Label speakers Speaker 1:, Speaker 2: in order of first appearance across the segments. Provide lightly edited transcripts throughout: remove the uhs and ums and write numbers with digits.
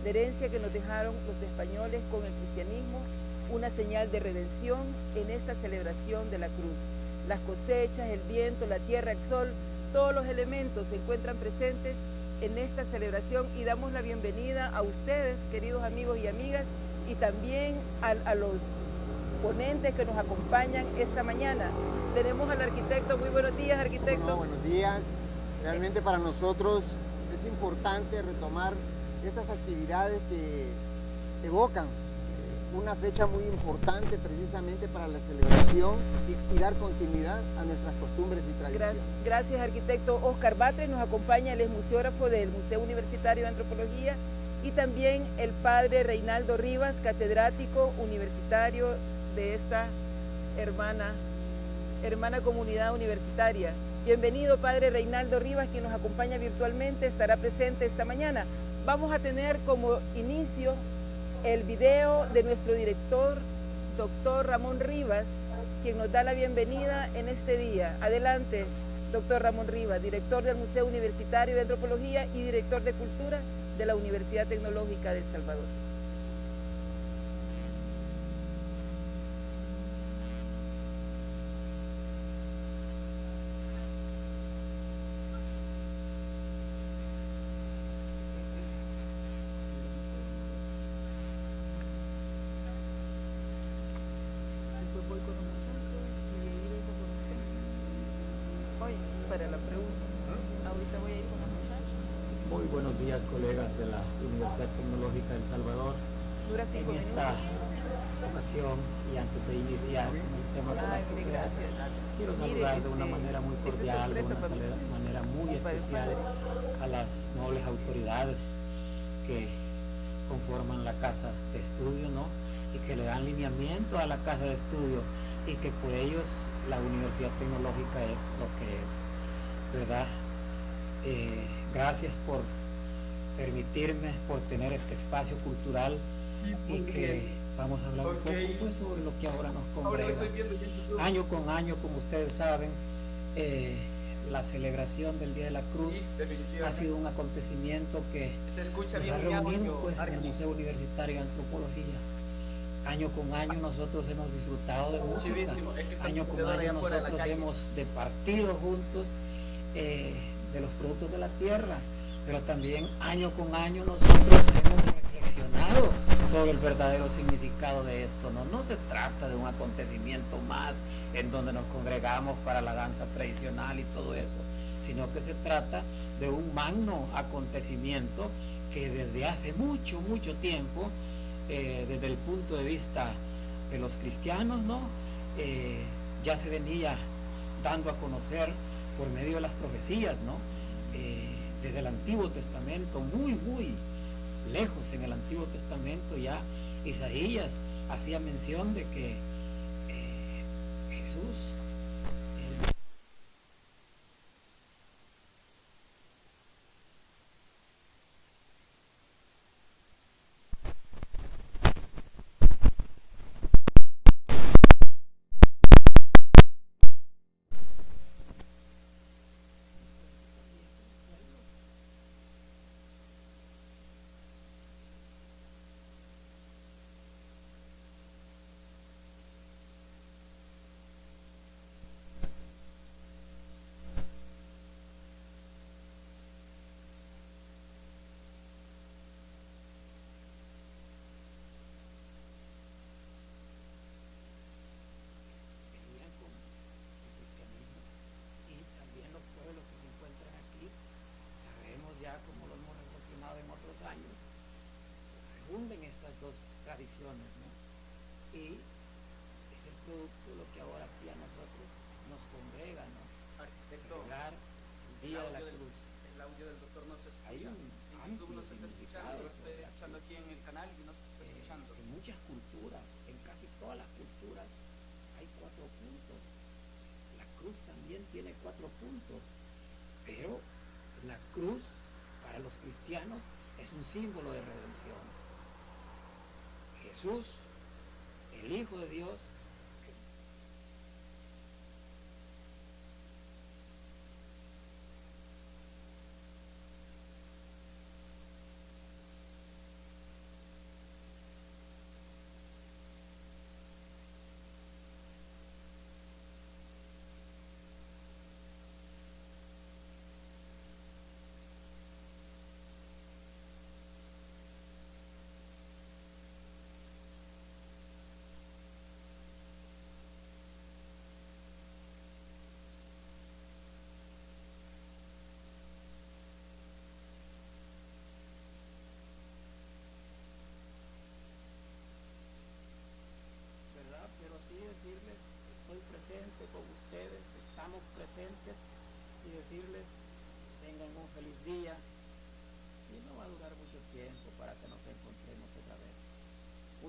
Speaker 1: la herencia que nos dejaron los españoles con el cristianismo, una señal de redención en esta celebración de la cruz. Las cosechas, el viento, la tierra, el sol, todos los elementos se encuentran presentes en esta celebración y damos la bienvenida a ustedes, queridos amigos y amigas, y también a los ponentes que nos acompañan esta mañana. Tenemos al arquitecto. Muy buenos días, arquitecto.
Speaker 2: No, buenos días. Realmente para nosotros es importante retomar estas actividades que evocan una fecha muy importante precisamente para la celebración y dar continuidad a nuestras costumbres y tradiciones.
Speaker 1: Gracias, arquitecto. Oscar Batres nos acompaña, él es museógrafo del Museo Universitario de Antropología, y también el padre Reinaldo Rivas, catedrático universitario de esta hermana comunidad universitaria. Bienvenido, padre Reinaldo Rivas, quien nos acompaña virtualmente, estará presente esta mañana. Vamos a tener como inicio el video de nuestro director, doctor Ramón Rivas, quien nos da la bienvenida en este día. Adelante, doctor Ramón Rivas, director del Museo Universitario de Antropología y director de Cultura de la Universidad Tecnológica de El Salvador. Para la pregunta. Ahorita voy a ir con los muchachos.
Speaker 3: Muy buenos días, colegas de la Universidad Tecnológica de El Salvador. En esta ocasión, y antes de iniciar el tema de la actividad, quiero saludar de una manera muy cordial, de una manera muy especial a las nobles autoridades que conforman la casa de estudio, ¿no? Y que le dan lineamiento a la casa de estudio, y que por ellos la Universidad Tecnológica es lo que es, ¿verdad? Gracias por permitirme, por tener este espacio cultural, y que vamos a hablar un poco pues, sobre lo que ahora nos congrega. Año con año, como ustedes saben, la celebración del Día de la Cruz ha sido un acontecimiento que nos ha reunido pues, en el Museo Universitario de Antropología. Año con año nosotros hemos disfrutado de música, año con año nosotros hemos departido juntos de los productos de la tierra, pero también año con año nosotros hemos reflexionado sobre el verdadero significado de esto. No se trata de un acontecimiento más en donde nos congregamos para la danza tradicional y todo eso, sino que se trata de un magno acontecimiento que desde hace mucho tiempo, desde el punto de vista de los cristianos, ¿no? Ya se venía dando a conocer por medio de las profecías, ¿no? Desde el Antiguo Testamento, muy lejos en el Antiguo Testamento, ya Isaías hacía mención de que Jesús como lo hemos reflexionado en otros años, se hunden estas dos tradiciones, ¿no? Y es el producto de lo que ahora aquí a nosotros nos congrega, ¿no? Celebrar el Día de la Cruz.
Speaker 4: El audio del doctor no se escucha.
Speaker 3: Hay un
Speaker 4: en YouTube no se está escuchando, lo estoy escuchando aquí en el canal y no se está escuchando.
Speaker 3: En muchas culturas, en casi todas las culturas, hay 4 puntos. La cruz también tiene 4 puntos, pero la cruz para los cristianos es un símbolo de redención. Jesús, el Hijo de Dios,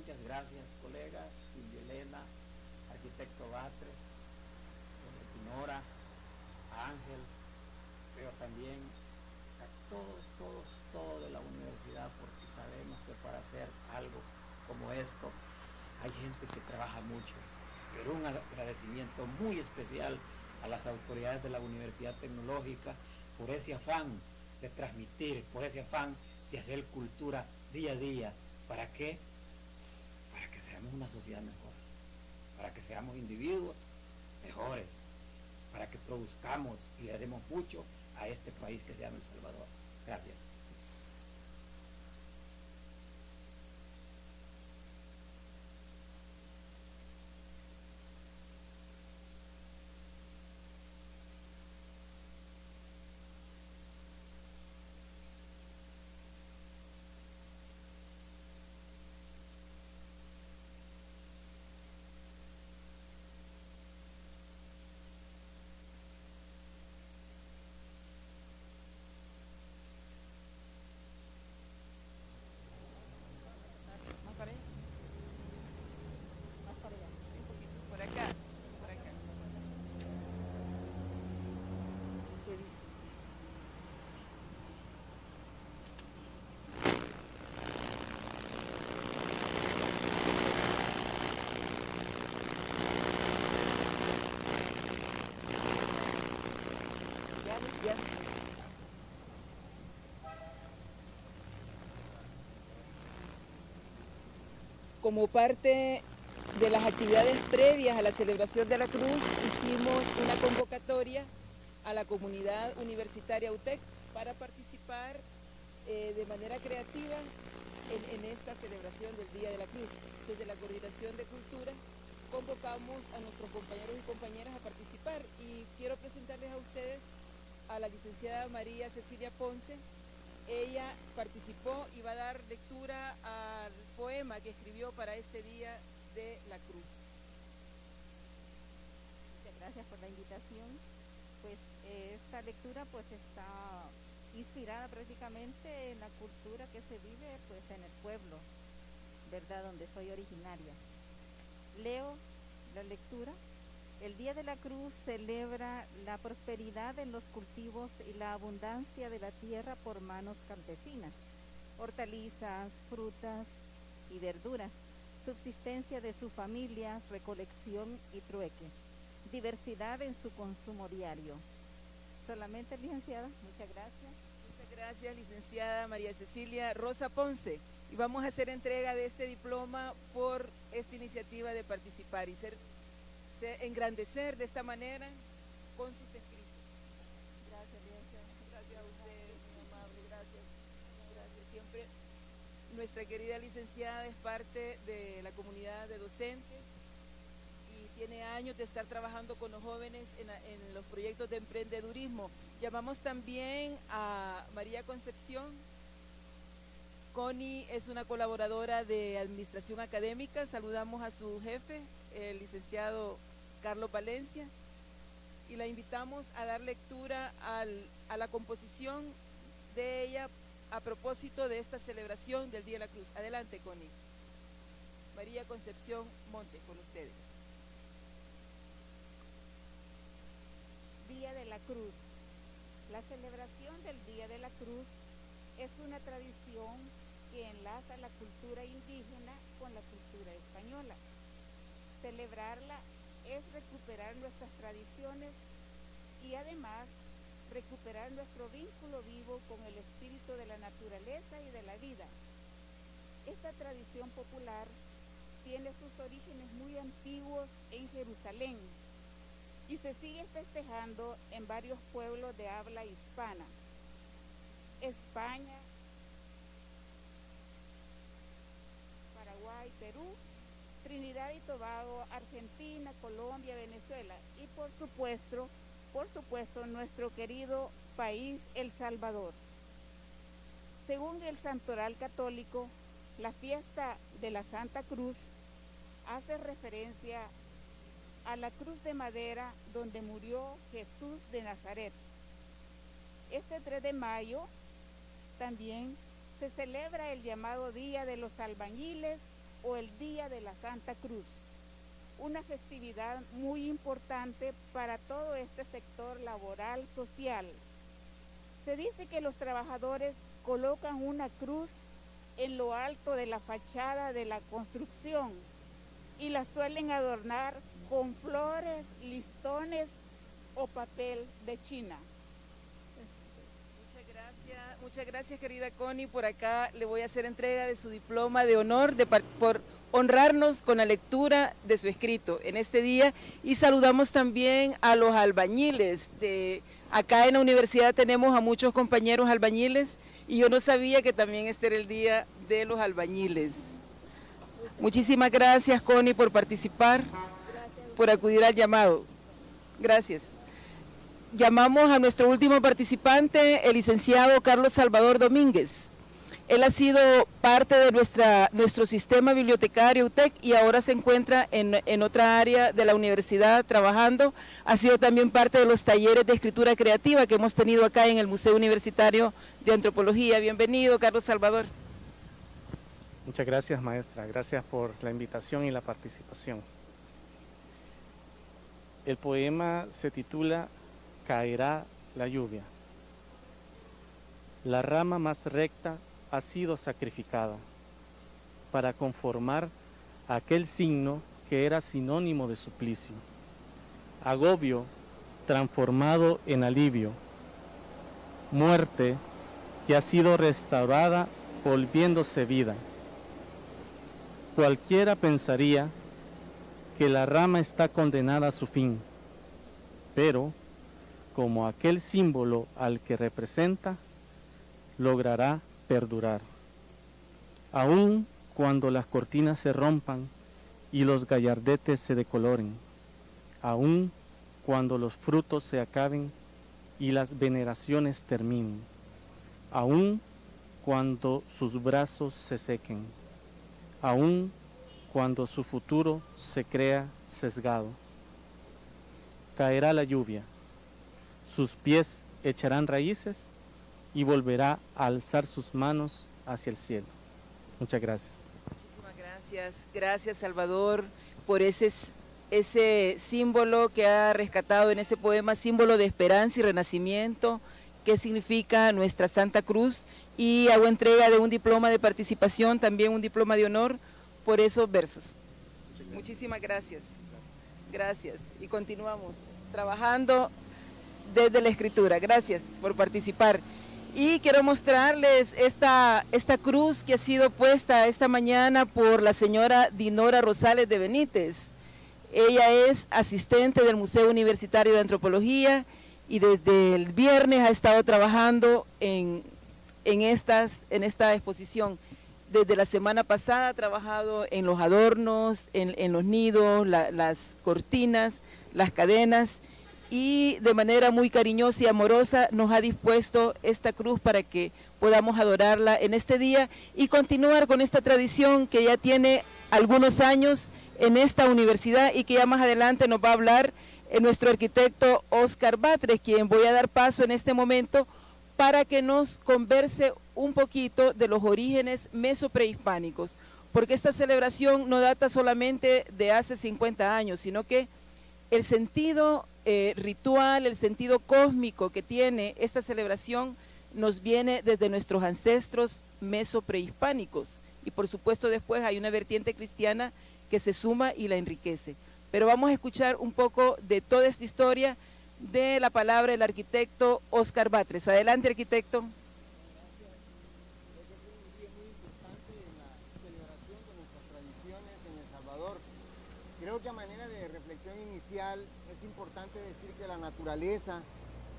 Speaker 3: muchas gracias, colegas, Silvia Elena, arquitecto Batres, Pinora, a Ángel, pero también a todos de la universidad, porque sabemos que para hacer algo como esto hay gente que trabaja mucho, pero un agradecimiento muy especial a las autoridades de la Universidad Tecnológica por ese afán de transmitir, por ese afán de hacer cultura día a día. ¿Para qué? Para que seamos una sociedad mejor, para que seamos individuos mejores, para que produzcamos y le demos mucho a este país que se llama El Salvador. Gracias.
Speaker 1: Como parte de las actividades previas a la celebración de la Cruz, hicimos una convocatoria a la comunidad universitaria UTEC para participar de manera creativa en esta celebración del Día de la Cruz. Desde la Coordinación de Cultura convocamos a nuestros compañeros y compañeras a participar, y quiero presentarles a ustedes a la licenciada María Cecilia Ponce. Ella participó y va a dar lectura al poema que escribió para este Día de la Cruz.
Speaker 5: Muchas gracias por la invitación. Pues esta lectura pues está inspirada prácticamente en la cultura que se vive pues en el pueblo, ¿verdad?, donde soy originaria. Leo la lectura. El Día de la Cruz celebra la prosperidad en los cultivos y la abundancia de la tierra por manos campesinas, hortalizas, frutas y verduras, subsistencia de su familia, recolección y trueque, diversidad en su consumo diario. Solamente, licenciada, muchas gracias.
Speaker 1: Muchas gracias, licenciada María Cecilia Rosa Ponce. Y vamos a hacer entrega de este diploma por esta iniciativa de participar y engrandecer de esta manera con sus escritos. Gracias, licenciada. Gracias a ustedes, muy amable, gracias. Gracias. Siempre nuestra querida licenciada es parte de la comunidad de docentes y tiene años de estar trabajando con los jóvenes en los proyectos de emprendedurismo. Llamamos también a María Concepción. Connie es una colaboradora de administración académica. Saludamos a su jefe, el licenciado Carlos Valencia, y la invitamos a dar lectura a la composición de ella a propósito de esta celebración del Día de la Cruz. Adelante, Connie. María Concepción Monte, con ustedes.
Speaker 5: Día de la Cruz. La celebración del Día de la Cruz es una tradición que enlaza la cultura indígena con la cultura española. Celebrarla es recuperar nuestras tradiciones y además recuperar nuestro vínculo vivo con el espíritu de la naturaleza y de la vida. Esta tradición popular tiene sus orígenes muy antiguos en Jerusalén y se sigue festejando en varios pueblos de habla hispana. España, Paraguay, Perú, Trinidad y Tobago, Argentina, Colombia, Venezuela y por supuesto nuestro querido país, El Salvador. Según el Santoral Católico, la fiesta de la Santa Cruz hace referencia a la cruz de madera donde murió Jesús de Nazaret. Este 3 de mayo también se celebra el llamado Día de los Albañiles
Speaker 6: o el Día de la Santa Cruz, una festividad muy importante para todo este sector laboral social. Se dice que los trabajadores colocan una cruz en lo alto de la fachada de la construcción y la suelen adornar con flores, listones o papel de China.
Speaker 1: Muchas gracias querida Connie. Por acá le voy a hacer entrega de su diploma de honor por honrarnos con la lectura de su escrito en este día, y saludamos también a los albañiles. Acá en la universidad tenemos a muchos compañeros albañiles y yo no sabía que también este era el día de los albañiles. Muchísimas gracias Connie por participar, por acudir al llamado. Gracias. Llamamos a nuestro último participante, el licenciado Carlos Salvador Domínguez. Él ha sido parte de nuestro sistema bibliotecario UTEC y ahora se encuentra en otra área de la universidad trabajando. Ha sido también parte de los talleres de escritura creativa que hemos tenido acá en el Museo Universitario de Antropología. Bienvenido, Carlos Salvador.
Speaker 7: Muchas gracias, maestra. Gracias por la invitación y la participación. El poema se titula Caerá la lluvia. La rama más recta ha sido sacrificada para conformar aquel signo que era sinónimo de suplicio. Agobio transformado en alivio. Muerte que ha sido restaurada volviéndose vida. Cualquiera pensaría que la rama está condenada a su fin, pero como aquel símbolo al que representa, logrará perdurar. Aun cuando las cortinas se rompan y los gallardetes se decoloren, aun cuando los frutos se acaben y las veneraciones terminen, aun cuando sus brazos se sequen, aun cuando su futuro se crea sesgado. Caerá la lluvia, sus pies echarán raíces y volverá a alzar sus manos hacia el cielo. Muchas gracias.
Speaker 1: Muchísimas gracias. Gracias, Salvador, por ese símbolo que ha rescatado en ese poema, símbolo de esperanza y renacimiento, que significa nuestra Santa Cruz, y hago entrega de un diploma de participación, también un diploma de honor, por esos versos. Muchísimas gracias. Gracias. Y continuamos trabajando desde la escritura. Gracias por participar. Y quiero mostrarles esta cruz que ha sido puesta esta mañana por la señora Dinora Rosales de Benítez. Ella es asistente del Museo Universitario de Antropología y desde el viernes ha estado trabajando en esta exposición. Desde la semana pasada ha trabajado en los adornos, en los nidos, las cortinas, las cadenas, y de manera muy cariñosa y amorosa nos ha dispuesto esta cruz para que podamos adorarla en este día y continuar con esta tradición que ya tiene algunos años en esta universidad y que ya más adelante nos va a hablar nuestro arquitecto Óscar Batres, quien voy a dar paso en este momento para que nos converse un poquito de los orígenes mesoprehispánicos, porque esta celebración no data solamente de hace 50 años, sino que el sentido ritual, el sentido cósmico que tiene esta celebración nos viene desde nuestros ancestros mesoprehispánicos, y por supuesto después hay una vertiente cristiana que se suma y la enriquece. Pero vamos a escuchar un poco de toda esta historia de la palabra del arquitecto Óscar Batres. Adelante, arquitecto.
Speaker 2: Creo que a manera de reflexión inicial es importante decir que la naturaleza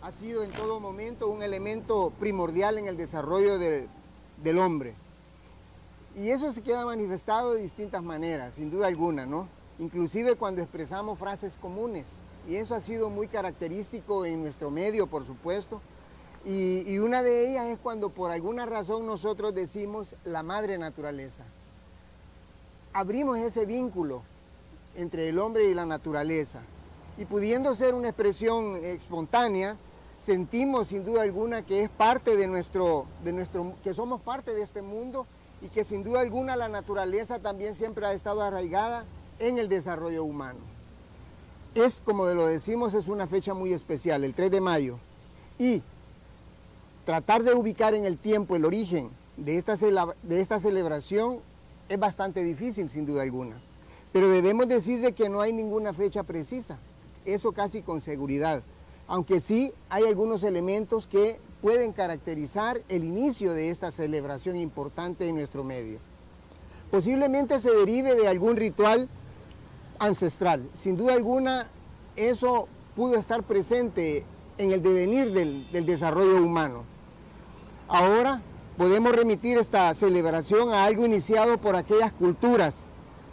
Speaker 2: ha sido en todo momento un elemento primordial en el desarrollo del hombre. Y eso se queda manifestado de distintas maneras, sin duda alguna, ¿no? Inclusive cuando expresamos frases comunes. Y eso ha sido muy característico en nuestro medio, por supuesto. Y una de ellas es cuando por alguna razón nosotros decimos la madre naturaleza. Abrimos ese vínculo entre el hombre y la naturaleza. Y pudiendo ser una expresión espontánea, sentimos sin duda alguna que es parte que somos parte de este mundo y que sin duda alguna la naturaleza también siempre ha estado arraigada en el desarrollo humano. Es, como lo decimos, es una fecha muy especial, el 3 de mayo, y tratar de ubicar en el tiempo el origen de esta celebración es bastante difícil, sin duda alguna. Pero debemos decir de que no hay ninguna fecha precisa, eso casi con seguridad, aunque sí hay algunos elementos que pueden caracterizar el inicio de esta celebración importante en nuestro medio. Posiblemente se derive de algún ritual ancestral. Sin duda alguna, eso pudo estar presente en el devenir del desarrollo humano. Ahora podemos remitir esta celebración a algo iniciado por aquellas culturas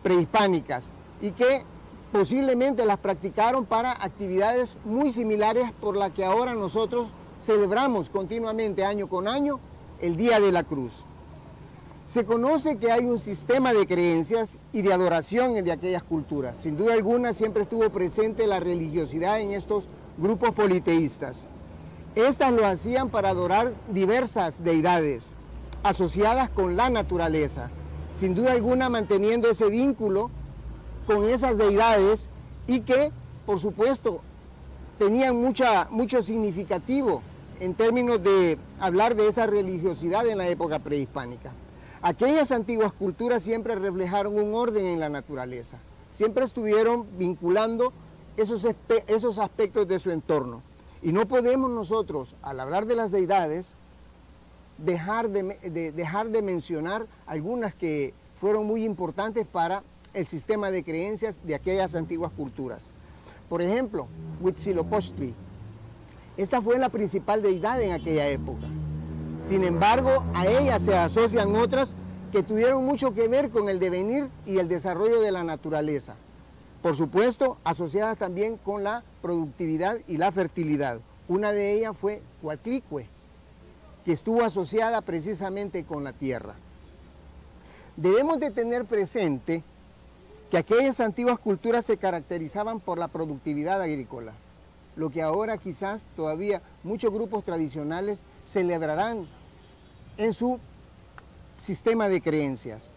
Speaker 2: prehispánicas y que posiblemente las practicaron para actividades muy similares por las que ahora nosotros celebramos continuamente, año con año, el Día de la Cruz. Se conoce que hay un sistema de creencias y de adoración de aquellas culturas. Sin duda alguna siempre estuvo presente la religiosidad en estos grupos politeístas. Estas lo hacían para adorar diversas deidades asociadas con la naturaleza, sin duda alguna manteniendo ese vínculo con esas deidades y que, por supuesto, tenían mucho significativo en términos de hablar de esa religiosidad en la época prehispánica. Aquellas antiguas culturas siempre reflejaron un orden en la naturaleza, siempre estuvieron vinculando esos aspectos de su entorno. Y no podemos nosotros, al hablar de las deidades, dejar de mencionar algunas que fueron muy importantes para el sistema de creencias de aquellas antiguas culturas. Por ejemplo, Huitzilopochtli. Esta fue la principal deidad en aquella época. Sin embargo, a ella se asocian otras que tuvieron mucho que ver con el devenir y el desarrollo de la naturaleza. Por supuesto, asociadas también con la productividad y la fertilidad. Una de ellas fue Coatlicue, que estuvo asociada precisamente con la tierra. Debemos de tener presente que aquellas antiguas culturas se caracterizaban por la productividad agrícola, lo que ahora quizás todavía muchos grupos tradicionales celebrarán en su sistema de creencias.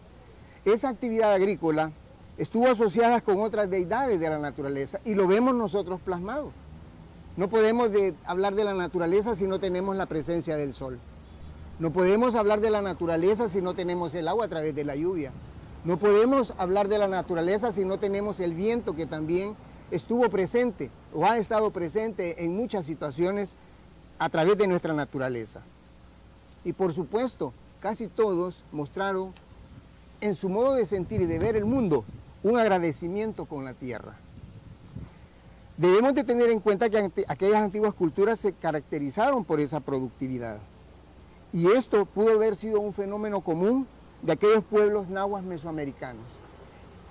Speaker 2: Esa actividad agrícola estuvo asociada con otras deidades de la naturaleza y lo vemos nosotros plasmado. No podemos hablar de la naturaleza si no tenemos la presencia del sol. No podemos hablar de la naturaleza si no tenemos el agua a través de la lluvia. No podemos hablar de la naturaleza si no tenemos el viento, que también estuvo presente o ha estado presente en muchas situaciones a través de nuestra naturaleza. Y por supuesto, casi todos mostraron en su modo de sentir y de ver el mundo un agradecimiento con la tierra. Debemos de tener en cuenta que aquellas antiguas culturas se caracterizaron por esa productividad. Y esto pudo haber sido un fenómeno común de aquellos pueblos nahuas mesoamericanos.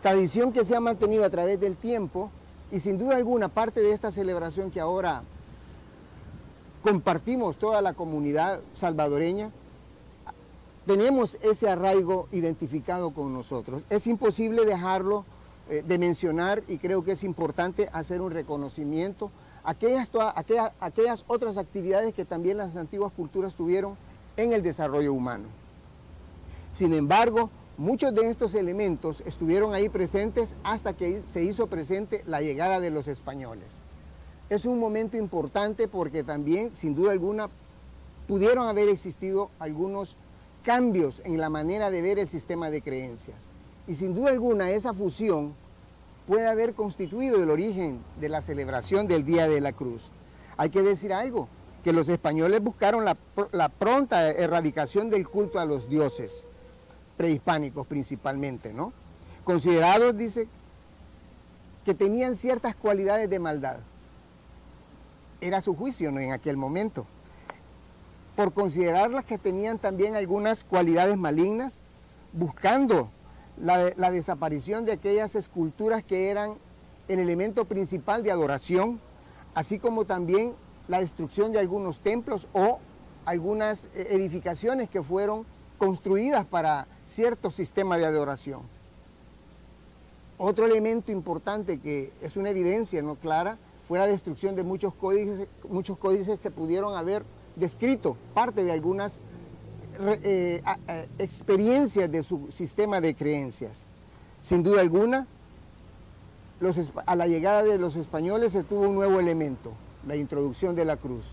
Speaker 2: Tradición que se ha mantenido a través del tiempo y sin duda alguna parte de esta celebración que ahora compartimos toda la comunidad salvadoreña, tenemos ese arraigo identificado con nosotros. Es imposible dejarlo de mencionar y creo que es importante hacer un reconocimiento a aquellas otras actividades que también las antiguas culturas tuvieron en el desarrollo humano. Sin embargo, muchos de estos elementos estuvieron ahí presentes hasta que se hizo presente la llegada de los españoles. Es un momento importante porque también, sin duda alguna, pudieron haber existido algunos cambios en la manera de ver el sistema de creencias. Y sin duda alguna esa fusión puede haber constituido el origen de la celebración del Día de la Cruz. Hay que decir algo, que los españoles buscaron la pronta erradicación del culto a los dioses prehispánicos principalmente, ¿no? Considerados, dice, que tenían ciertas cualidades de maldad. Era su juicio, ¿no?, en aquel momento. Por considerarlas que tenían también algunas cualidades malignas, buscando la desaparición de aquellas esculturas que eran el elemento principal de adoración, así como también la destrucción de algunos templos o algunas edificaciones que fueron construidas para cierto sistema de adoración. Otro elemento importante que es una evidencia no clara fue la destrucción de muchos códices que pudieron haber descrito parte de algunas experiencias de su sistema de creencias. Sin duda alguna, a la llegada de los españoles se tuvo un nuevo elemento, la introducción de la cruz.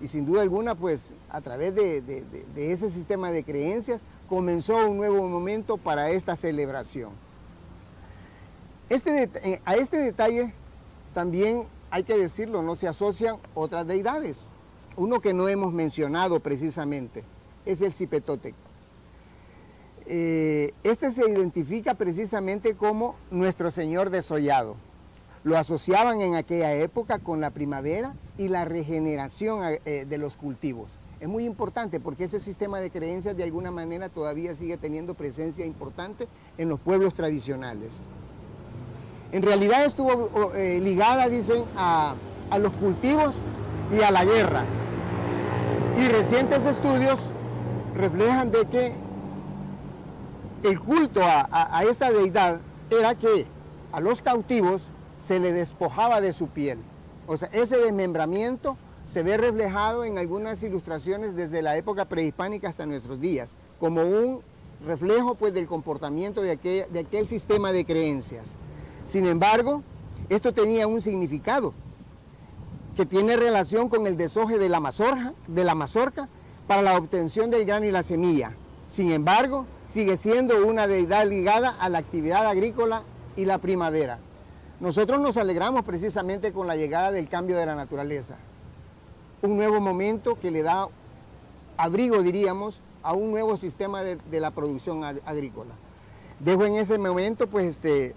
Speaker 2: Y sin duda alguna, pues a través de ese sistema de creencias comenzó un nuevo momento para esta celebración. A este detalle también hay que decirlo, no se asocian otras deidades. Uno que no hemos mencionado precisamente es el Cipetotec. Este se identifica precisamente como nuestro Señor desollado. Lo asociaban en aquella época con la primavera y la regeneración de los cultivos. Es muy importante porque ese sistema de creencias de alguna manera todavía sigue teniendo presencia importante en los pueblos tradicionales. En realidad estuvo ligada, dicen, a los cultivos y a la guerra. Y recientes estudios reflejan de que el culto a esta deidad era que a los cautivos se le despojaba de su piel. O sea, ese desmembramiento se ve reflejado en algunas ilustraciones desde la época prehispánica hasta nuestros días, como un reflejo pues, del comportamiento de aquel sistema de creencias. Sin embargo, esto tenía un significado que tiene relación con el deshoje de la mazorca para la obtención del grano y la semilla. Sin embargo, sigue siendo una deidad ligada a la actividad agrícola y la primavera. Nosotros nos alegramos precisamente con la llegada del cambio de la naturaleza. Un nuevo momento que le da abrigo, diríamos, a un nuevo sistema de la producción agrícola. Dejo en ese momento, pues, de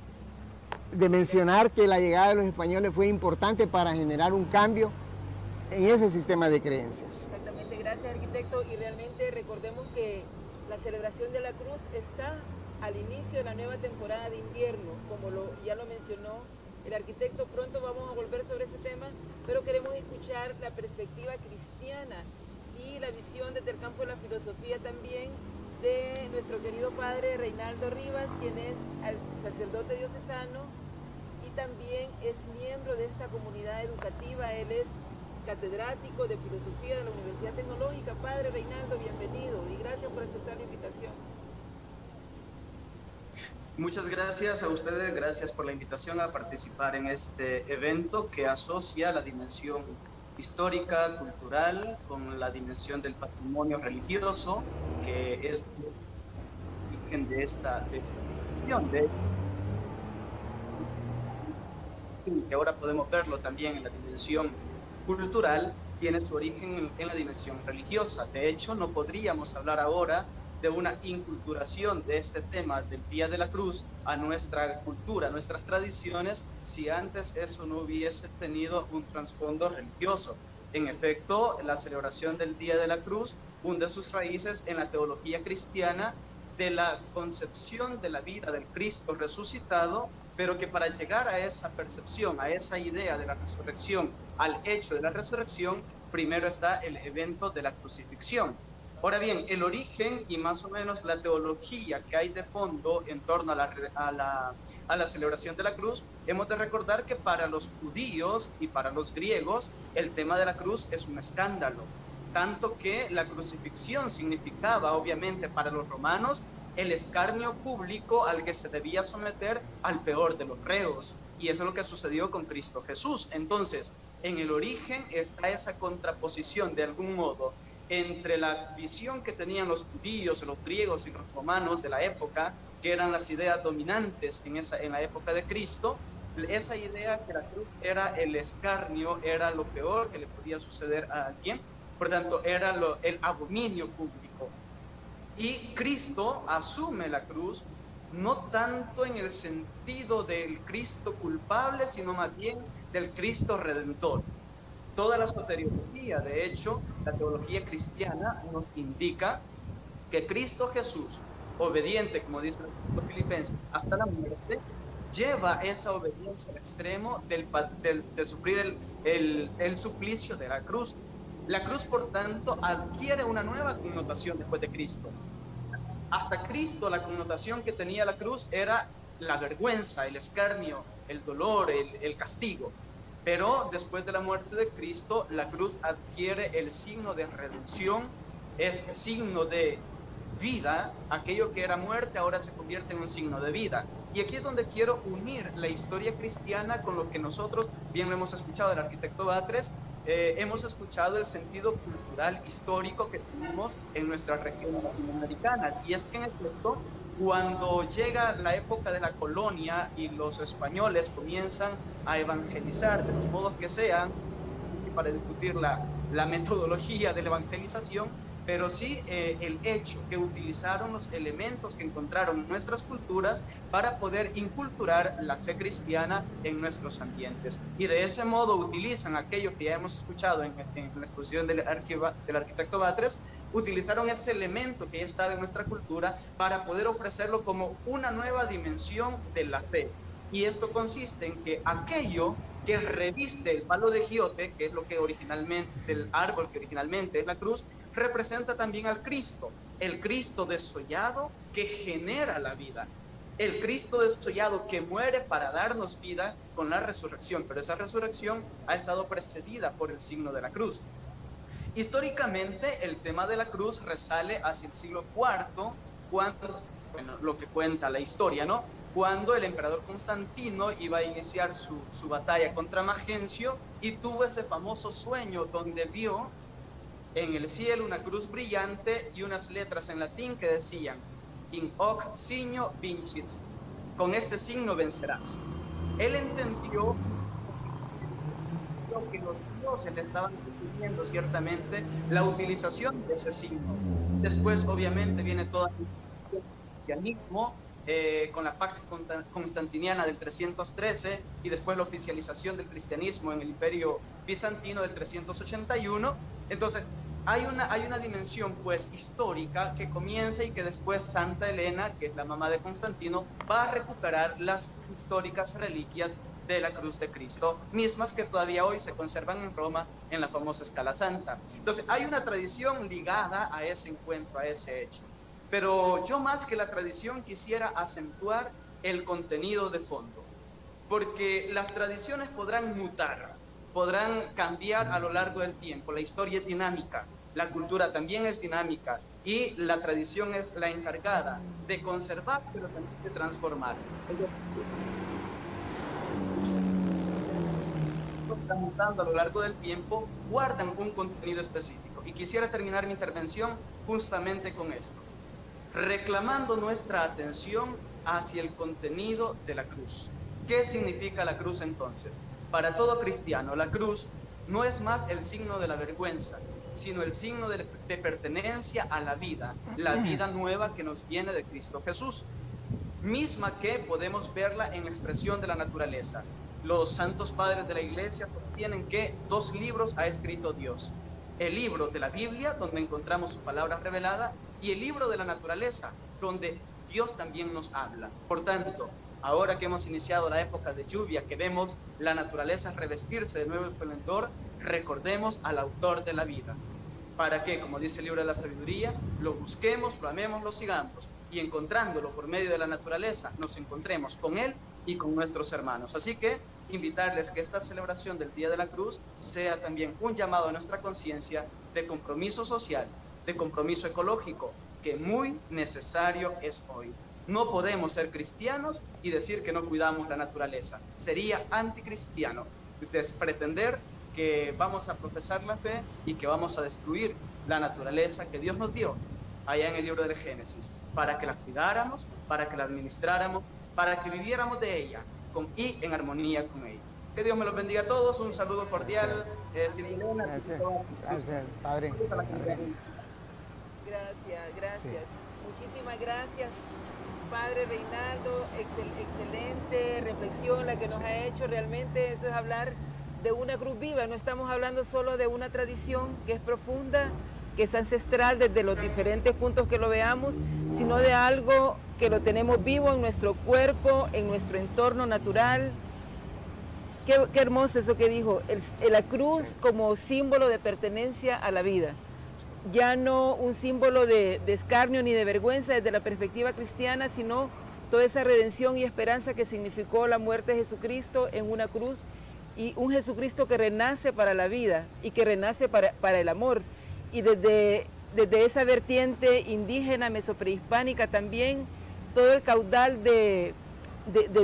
Speaker 2: mencionar que la llegada de los españoles fue importante para generar un cambio en ese sistema de creencias.
Speaker 1: Exactamente, gracias arquitecto, y realmente recordemos que la celebración de la cruz está al inicio de la nueva temporada de invierno, como ya lo mencionó el arquitecto. Pronto vamos a volver sobre ese tema, pero queremos escuchar la perspectiva cristiana y la visión desde el campo de la filosofía también de nuestro querido padre Reinaldo Rivas, quien es sacerdote diocesano y también es miembro de esta comunidad educativa. Él es catedrático de filosofía de la Universidad Tecnológica. Padre Reinaldo, bienvenido y gracias por aceptar la invitación.
Speaker 4: Muchas gracias a ustedes, gracias por la invitación a participar en este evento que asocia la dimensión histórica, cultural, con la dimensión del patrimonio religioso, que es el origen de esta cuestión, que ahora podemos verlo también en la dimensión cultural, tiene su origen en la dimensión religiosa. De hecho, no podríamos hablar ahora de una inculturación de este tema del Día de la Cruz a nuestra cultura, a nuestras tradiciones, si antes eso no hubiese tenido un trasfondo religioso. En efecto, la celebración del Día de la Cruz hunde sus raíces en la teología cristiana de la concepción de la vida del Cristo resucitado, pero que para llegar a esa percepción, a esa idea de la resurrección, al hecho de la resurrección, primero está el evento de la crucifixión. Ahora bien, el origen y más o menos la teología que hay de fondo en torno a la celebración de la cruz, hemos de recordar que para los judíos y para los griegos el tema de la cruz es un escándalo, tanto que la crucifixión significaba obviamente para los romanos el escarnio público al que se debía someter al peor de los reos, y eso es lo que sucedió con Cristo Jesús. Entonces, en el origen está esa contraposición de algún modo entre la visión que tenían los judíos, los griegos y los romanos de la época, que eran las ideas dominantes en la época de Cristo, esa idea que la cruz era el escarnio, era lo peor que le podía suceder a alguien, por tanto era el abominio público. Y Cristo asume la cruz no tanto en el sentido del Cristo culpable, sino más bien del Cristo redentor. Toda la soteriología, de hecho, la teología cristiana nos indica que Cristo Jesús, obediente, como dice los Filipenses, hasta la muerte, lleva esa obediencia al extremo de sufrir el suplicio de la cruz. La cruz, por tanto, adquiere una nueva connotación después de Cristo. Hasta Cristo, la connotación que tenía la cruz era la vergüenza, el escarnio, el dolor, el castigo. Pero después de la muerte de Cristo, la cruz adquiere el signo de redención, es signo de vida, aquello que era muerte ahora se convierte en un signo de vida. Y aquí es donde quiero unir la historia cristiana con lo que nosotros, bien lo hemos escuchado del arquitecto Batres, hemos escuchado el sentido cultural histórico que tenemos en nuestras regiones latinoamericanas. Y es que en efecto, cuando llega la época de la colonia y los españoles comienzan a evangelizar de los modos que sean, para discutir la metodología de la evangelización, pero sí el hecho que utilizaron los elementos que encontraron en nuestras culturas para poder inculturar la fe cristiana en nuestros ambientes. Y de ese modo utilizan aquello que ya hemos escuchado en la exposición del arquitecto Batres, utilizaron ese elemento que ya está en nuestra cultura para poder ofrecerlo como una nueva dimensión de la fe. Y esto consiste en que aquello que reviste el palo de giote, que es lo que originalmente, el árbol que originalmente es la cruz, representa también al Cristo, el Cristo desollado que genera la vida, el Cristo desollado que muere para darnos vida con la resurrección, pero esa resurrección ha estado precedida por el signo de la cruz. Históricamente el tema de la cruz resale hacia el siglo IV, cuando, bueno, lo que cuenta la historia, ¿no? Cuando el emperador Constantino iba a iniciar su batalla contra Magencio y tuvo ese famoso sueño donde vio en el cielo una cruz brillante y unas letras en latín que decían in hoc signo vincit, con este signo vencerás. Él entendió que los dioses le estaban sugiriendo ciertamente la utilización de ese signo. Después obviamente viene todo el cristianismo con la Pax Constantiniana del 313 y después la oficialización del cristianismo en el Imperio Bizantino del 381. Entonces hay una dimensión pues histórica que comienza y que después Santa Elena, que es la mamá de Constantino, va a recuperar las históricas reliquias de la cruz de Cristo, mismas que todavía hoy se conservan en Roma en la famosa Escala Santa. Entonces hay una tradición ligada a ese encuentro, a ese hecho. Pero yo más que la tradición quisiera acentuar el contenido de fondo, porque las tradiciones podrán mutar, podrán cambiar a lo largo del tiempo, la historia es dinámica, la cultura también es dinámica y la tradición es la encargada de conservar pero también de transformar. Están mutando a lo largo del tiempo, guardan un contenido específico y quisiera terminar mi intervención justamente con esto, reclamando nuestra atención hacia el contenido de la cruz. ¿Qué significa la cruz entonces? Para todo cristiano, la cruz no es más el signo de la vergüenza, sino el signo de pertenencia a la vida nueva que nos viene de Cristo Jesús, misma que podemos verla en la expresión de la naturaleza. Los santos padres de la Iglesia sostienen que 2 libros ha escrito Dios: el libro de la Biblia, donde encontramos su palabra revelada, y el libro de la naturaleza, donde Dios también nos habla. Por tanto, ahora que hemos iniciado la época de lluvia, que vemos la naturaleza revestirse de nuevo esplendor, recordemos al autor de la vida, para que, como dice el libro de la sabiduría, lo busquemos, lo amemos, lo sigamos, y encontrándolo por medio de la naturaleza, nos encontremos con él y con nuestros hermanos. Así que invitarles que esta celebración del Día de la Cruz sea también un llamado a nuestra conciencia de compromiso social, de compromiso ecológico, que muy necesario es hoy. No podemos ser cristianos y decir que no cuidamos la naturaleza. Sería anticristiano pretender que vamos a profesar la fe y que vamos a destruir la naturaleza que Dios nos dio allá en el libro del Génesis, para que la cuidáramos, para que la administráramos, para que viviéramos de ella y en armonía con ella. Que Dios me los bendiga a todos. Un saludo cordial.
Speaker 2: Gracias, Padre.
Speaker 1: Gracias. Sí. Muchísimas gracias, Padre Reinaldo. Excelente reflexión la que nos ha hecho. Realmente eso es hablar de una cruz viva. No estamos hablando solo de una tradición que es profunda, que es ancestral desde los diferentes puntos que lo veamos, sino de algo que lo tenemos vivo en nuestro cuerpo, en nuestro entorno natural. Qué hermoso eso que dijo, la cruz como símbolo de pertenencia a la vida. Ya no un símbolo de escarnio ni de vergüenza desde la perspectiva cristiana, sino toda esa redención y esperanza que significó la muerte de Jesucristo en una cruz, y un Jesucristo que renace para la vida y que renace para el amor. Y desde desde esa vertiente indígena, mesoprehispánica también, todo el caudal de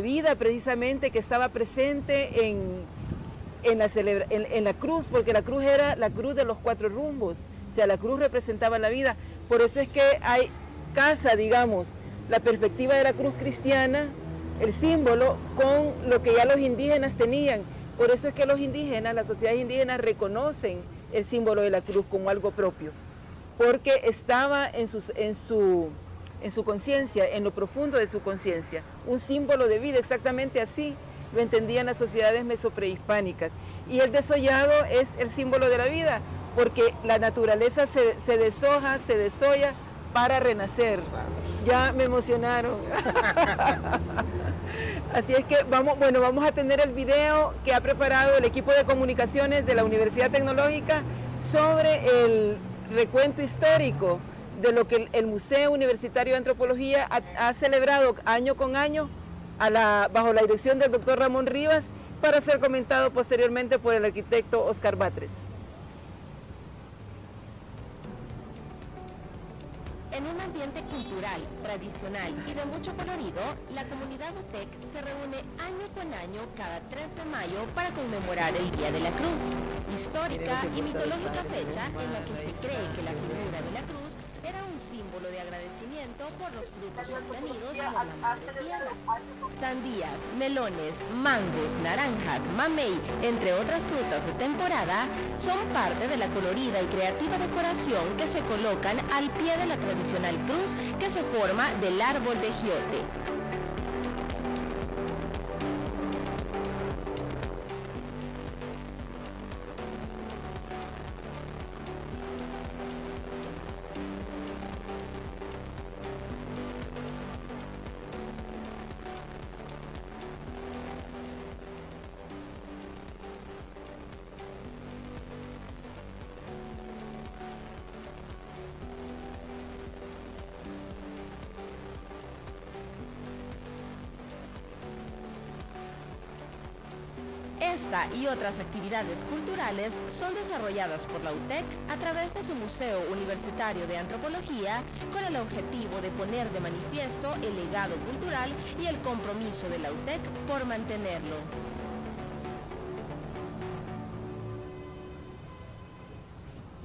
Speaker 1: vida precisamente que estaba presente en la cruz, porque la cruz era la cruz de los 4 rumbos, o sea, la cruz representaba la vida. Por eso es que casa, digamos, la perspectiva de la cruz cristiana, el símbolo, con lo que ya los indígenas tenían. Por eso es que los indígenas, las sociedades indígenas reconocen el símbolo de la cruz como algo propio, porque estaba en su conciencia, en lo profundo de su conciencia, un símbolo de vida, exactamente así lo entendían las sociedades mesoprehispánicas. Y el desollado es el símbolo de la vida, porque la naturaleza se deshoja, se desolla para renacer. Ya me emocionaron. Así es que vamos a tener el video que ha preparado el equipo de comunicaciones de la Universidad Tecnológica sobre el recuento histórico de lo que el Museo Universitario de Antropología ha celebrado año con año bajo la dirección del doctor Ramón Rivas, para ser comentado posteriormente por el arquitecto Oscar Batres.
Speaker 8: En un ambiente cultural, tradicional y de mucho colorido, la comunidad UTEC se reúne año con año cada 3 de mayo para conmemorar el Día de la Cruz, histórica y mitológica fecha en la que se cree que la figura de la cruz era un símbolo de agradecimiento por los frutos obtenidos por la madre tierra. Sandías, melones, mangos, naranjas, mamey, entre otras frutas de temporada, son parte de la colorida y creativa decoración que se colocan al pie de la tradicional cruz que se forma del árbol de giote. Esta y otras actividades culturales son desarrolladas por la UTEC a través de su Museo Universitario de Antropología, con el objetivo de poner de manifiesto el legado cultural y el compromiso de la UTEC por mantenerlo.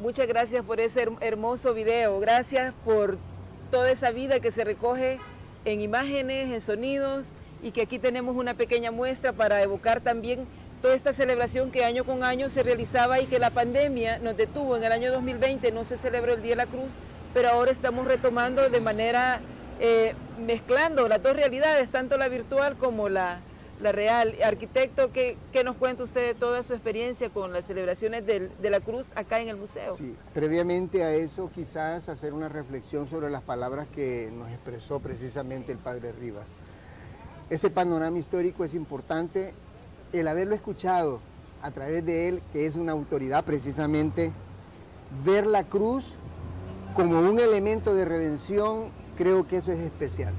Speaker 1: Muchas gracias por ese hermoso video, gracias por toda esa vida que se recoge en imágenes, en sonidos, y que aquí tenemos una pequeña muestra para evocar también toda esta celebración que año con año se realizaba y que la pandemia nos detuvo. En el año 2020 no se celebró el Día de la Cruz, pero ahora estamos retomando de manera, mezclando las dos realidades, tanto la virtual como la real. Arquitecto, ¿qué nos cuenta usted de toda su experiencia con las celebraciones de la Cruz acá en el museo?
Speaker 2: Sí, previamente a eso quizás hacer una reflexión sobre las palabras que nos expresó precisamente el padre Rivas. Ese panorama histórico es importante, el haberlo escuchado a través de él, que es una autoridad precisamente, ver la cruz como un elemento de redención, creo que eso es especial.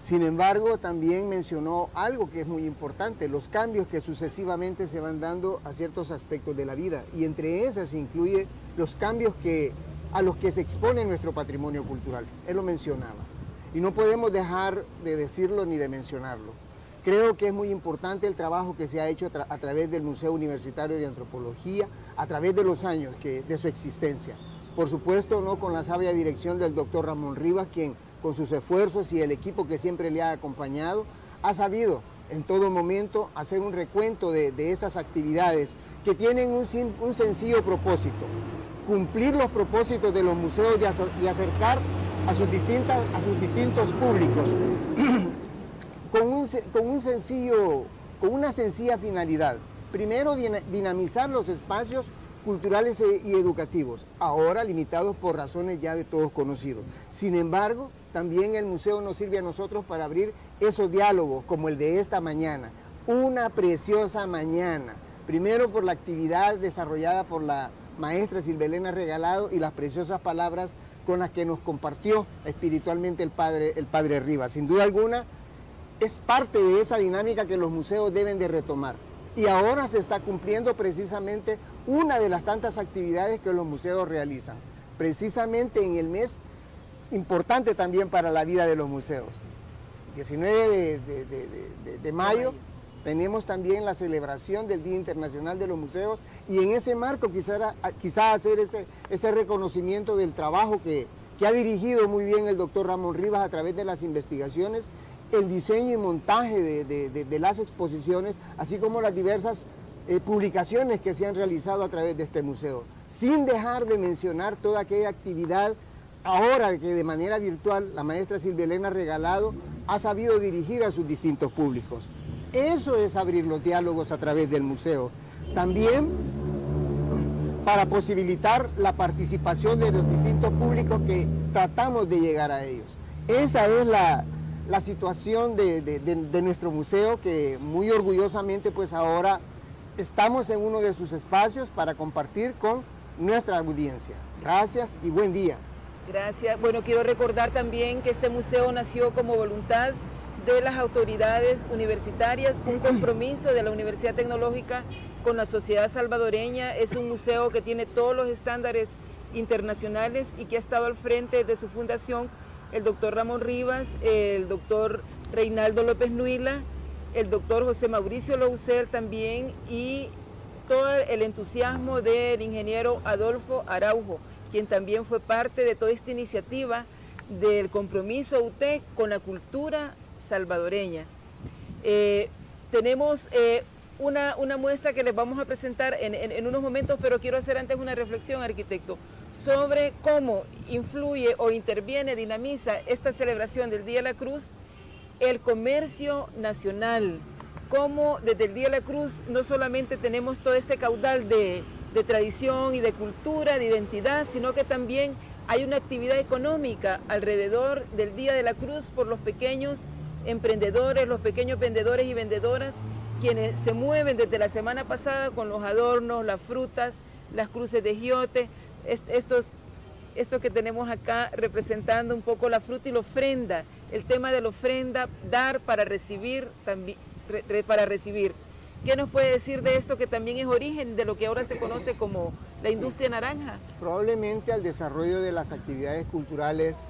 Speaker 2: Sin embargo, también mencionó algo que es muy importante, los cambios que sucesivamente se van dando a ciertos aspectos de la vida, y entre esas incluye los cambios a los que se expone nuestro patrimonio cultural. Él lo mencionaba, y no podemos dejar de decirlo ni de mencionarlo. Creo que es muy importante el trabajo que se ha hecho a través del Museo Universitario de Antropología, a través de los años de su existencia. Por supuesto, no con la sabia dirección del doctor Ramón Rivas, quien con sus esfuerzos y el equipo que siempre le ha acompañado, ha sabido en todo momento hacer un recuento de esas actividades que tienen un sencillo propósito: cumplir los propósitos de los museos de acercar a sus distintos públicos con una sencilla finalidad. Primero, dinamizar los espacios culturales y educativos, ahora limitados por razones ya de todos conocidos. Sin embargo, también el museo nos sirve a nosotros para abrir esos diálogos como el de esta mañana, una preciosa mañana. Primero por la actividad desarrollada por la maestra Silvelena Regalado y las preciosas palabras con las que nos compartió espiritualmente el padre Rivas. Sin duda alguna, es parte de esa dinámica que los museos deben de retomar. Y ahora se está cumpliendo precisamente una de las tantas actividades que los museos realizan. precisamente en el mes importante también para la vida de los museos. 19 de mayo tenemos también la celebración del Día Internacional de los Museos, y en ese marco quizá hacer ese reconocimiento del trabajo que ha dirigido muy bien el doctor Ramón Rivas a través de las investigaciones, el diseño y montaje de las exposiciones, así como las diversas publicaciones que se han realizado a través de este museo, sin dejar de mencionar toda aquella actividad ahora que de manera virtual la maestra Silvia Elena Regalado ha sabido dirigir a sus distintos públicos. Eso es abrir los diálogos a través del museo. También para posibilitar la participación de los distintos públicos que tratamos de llegar a ellos. Esa es la situación de nuestro museo, que muy orgullosamente pues ahora estamos en uno de sus espacios para compartir con nuestra audiencia. Gracias y buen día.
Speaker 1: Gracias. Bueno, quiero recordar también que este museo nació como voluntad de las autoridades universitarias, un compromiso de la Universidad Tecnológica con la sociedad salvadoreña. Es un museo que tiene todos los estándares internacionales y que ha estado al frente de su fundación el doctor Ramón Rivas, el doctor Reinaldo López Nuila, el doctor José Mauricio Lousel también, y todo el entusiasmo del ingeniero Adolfo Araujo, quien también fue parte de toda esta iniciativa del compromiso UTEC con la cultura salvadoreña. Tenemos una muestra que les vamos a presentar en unos momentos, pero quiero hacer antes una reflexión, arquitecto, sobre cómo influye o interviene, dinamiza esta celebración del Día de la Cruz el comercio nacional, cómo desde el Día de la Cruz no solamente tenemos todo este caudal de tradición y de cultura, de identidad, sino que también hay una actividad económica alrededor del Día de la Cruz por los pequeños emprendedores, los pequeños vendedores y vendedoras, quienes se mueven desde la semana pasada con los adornos, las frutas, las cruces de giote, esto que tenemos acá representando un poco la fruta y la ofrenda, el tema de la ofrenda, dar para recibir, también, para recibir. ¿Qué nos puede decir de esto que también es origen de lo que ahora se conoce como la industria naranja?
Speaker 2: Probablemente al desarrollo de las actividades culturales,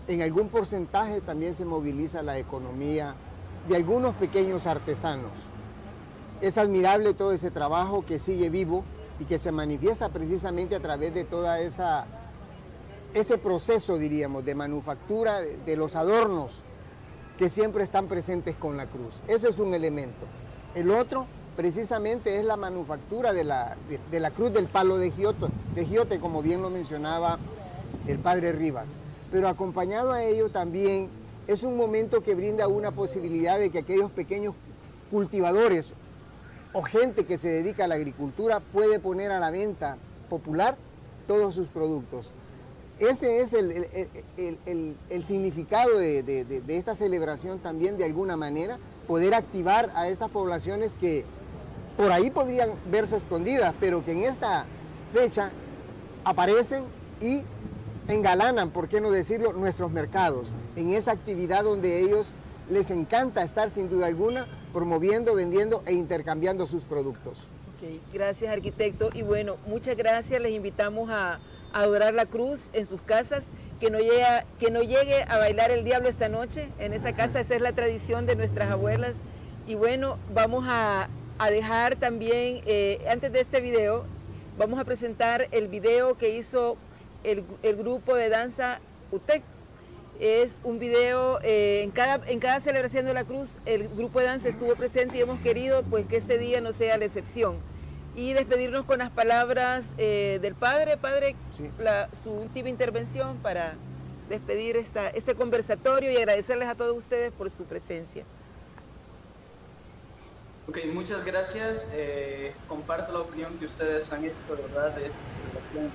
Speaker 2: en algún porcentaje también se moviliza la economía de algunos pequeños artesanos. Es admirable todo ese trabajo que sigue vivo y que se manifiesta precisamente a través de toda ese proceso, diríamos, de manufactura de los adornos que siempre están presentes con la cruz. Eso es un elemento. El otro, precisamente, es la manufactura de la cruz del palo de giote, como bien lo mencionaba el padre Rivas. Pero acompañado a ello también es un momento que brinda una posibilidad de que aquellos pequeños cultivadores o gente que se dedica a la agricultura puede poner a la venta popular todos sus productos. Ese es el significado de esta celebración también, de alguna manera, poder activar a estas poblaciones que por ahí podrían verse escondidas, pero que en esta fecha aparecen y engalanan, por qué no decirlo, nuestros mercados, en esa actividad donde ellos les encanta estar sin duda alguna promoviendo, vendiendo e intercambiando sus productos.
Speaker 1: Okay, gracias, arquitecto, y bueno, muchas gracias. Les invitamos a adorar la cruz en sus casas, que no llegue a bailar el diablo esta noche en esa casa. Esa es la tradición de nuestras abuelas. Y bueno, vamos a dejar también, antes de este video, vamos a presentar el video que hizo el grupo de danza UTEC. Es un video, en cada celebración de la cruz, el grupo de danza estuvo presente y hemos querido pues que este día no sea la excepción. Y despedirnos con las palabras del padre. Padre, sí, su última intervención para despedir este conversatorio y agradecerles a todos ustedes por su presencia.
Speaker 4: Ok, muchas gracias. Comparto la opinión que ustedes han hecho, de verdad, de esta celebración.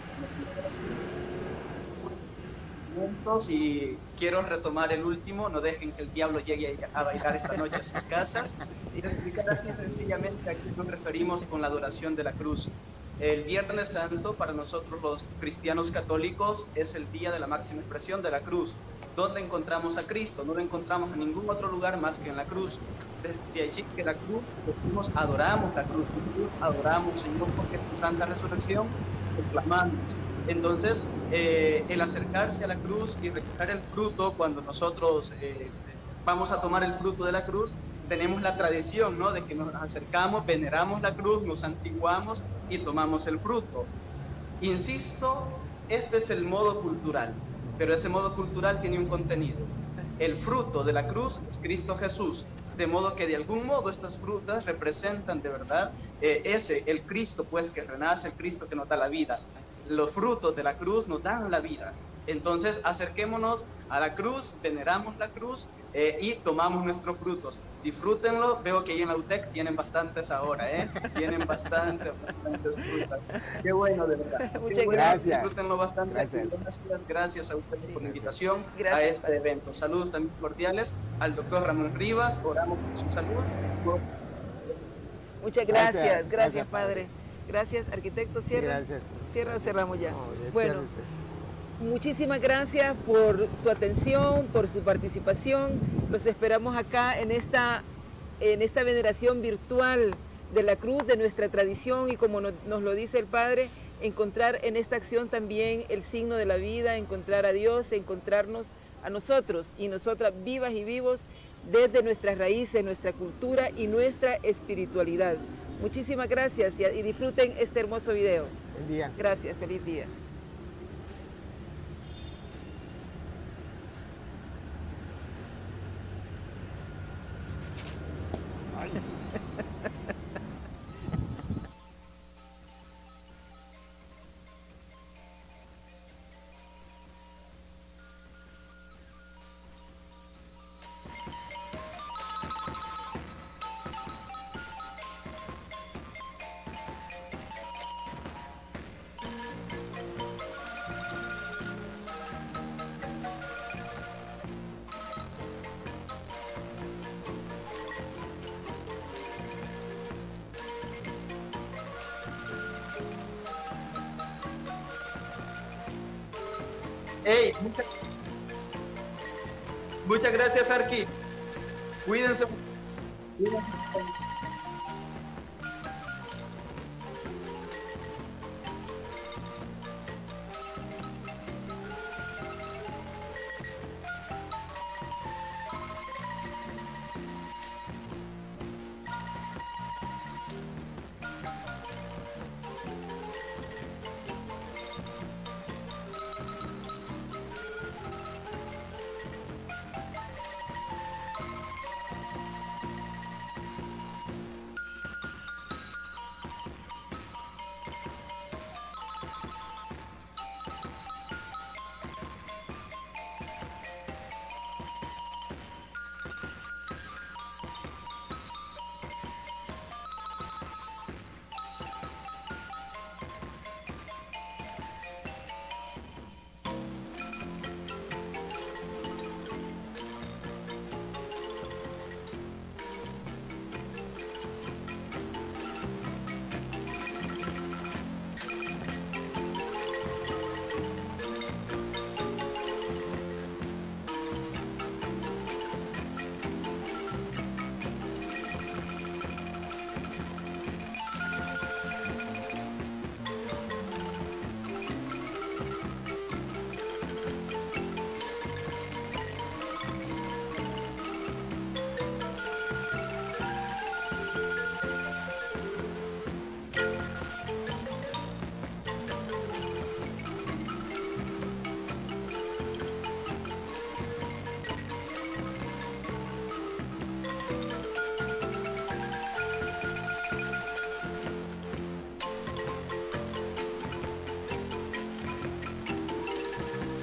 Speaker 4: Y quiero retomar el último: no dejen que el diablo llegue a bailar esta noche a sus casas, y explicar así sencillamente a qué nos referimos con la adoración de la cruz. El Viernes Santo para nosotros los cristianos católicos es el día de la máxima expresión de la cruz. ¿Dónde encontramos a Cristo? No lo encontramos en ningún otro lugar más que en la cruz. Desde allí que la cruz, decimos, adoramos la cruz, adoramos, Señor, porque tu santa resurrección proclamamos. Entonces, el acercarse a la cruz y recoger el fruto, cuando nosotros vamos a tomar el fruto de la cruz, tenemos la tradición, ¿no?, de que nos acercamos, veneramos la cruz, nos santiguamos y tomamos el fruto. Insisto, este es el modo cultural, pero ese modo cultural tiene un contenido. El fruto de la cruz es Cristo Jesús, de modo que de algún modo estas frutas representan de verdad el Cristo pues que renace, el Cristo que nos da la vida. Los frutos de la cruz nos dan la vida. Entonces acerquémonos a la cruz, veneramos la cruz y tomamos nuestros frutos. Disfrútenlo, veo que ahí en la UTEC tienen bastantes ahora, tienen bastantes frutas. Qué bueno, de verdad.
Speaker 1: Muchas gracias.
Speaker 4: Disfrútenlo bastante. Gracias a ustedes por la invitación a este evento. Saludos también cordiales al doctor Ramón Rivas, oramos por su salud.
Speaker 1: Muchas gracias, gracias padre. Gracias, arquitecto, cierra.
Speaker 2: Gracias.
Speaker 1: Cierra o cerramos ya.
Speaker 2: No,
Speaker 1: bueno, muchísimas gracias por su atención, por su participación. Los esperamos acá en esta veneración virtual de la cruz, de nuestra tradición, y como nos lo dice el Padre, encontrar en esta acción también el signo de la vida, encontrar a Dios, encontrarnos a nosotros y nosotras vivas y vivos desde nuestras raíces, nuestra cultura y nuestra espiritualidad. Muchísimas gracias y disfruten este hermoso video.
Speaker 2: Buen día.
Speaker 1: Gracias, feliz día.
Speaker 4: Hey, muchas gracias, Arqui. Cuídense.